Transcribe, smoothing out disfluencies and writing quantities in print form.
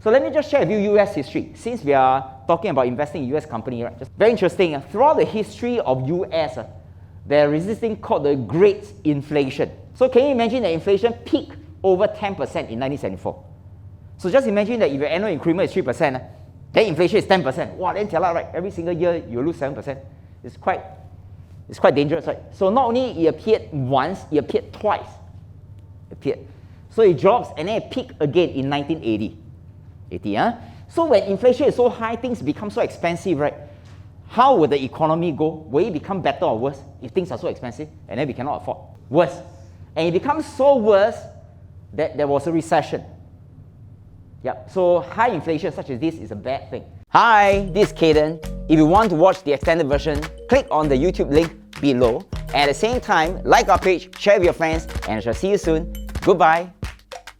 So let me just share with you US history. Since we are talking about investing in US company, right? Just very interesting. Throughout the history of US, there is this thing called the Great Inflation. So can you imagine that inflation peaked over 10% in 1974? So just imagine that if your annual increment is 3%, then inflation is 10%. Wow, then tell right? Every single year you lose 7%. It's quite dangerous, right? So not only it appeared once, it appeared twice. So it drops and then it peaked again in 1980. So when inflation is so high, things become so expensive, right? How will the economy go? Will it become better or worse if things are so expensive and then we cannot afford? Worse. And it becomes so worse that there was a recession. Yep. So high inflation such as this is a bad thing. Hi, this is Cayden. If you want to watch the extended version, click on the YouTube link below. And at the same time, like our page, share with your friends, and I shall see you soon. Goodbye.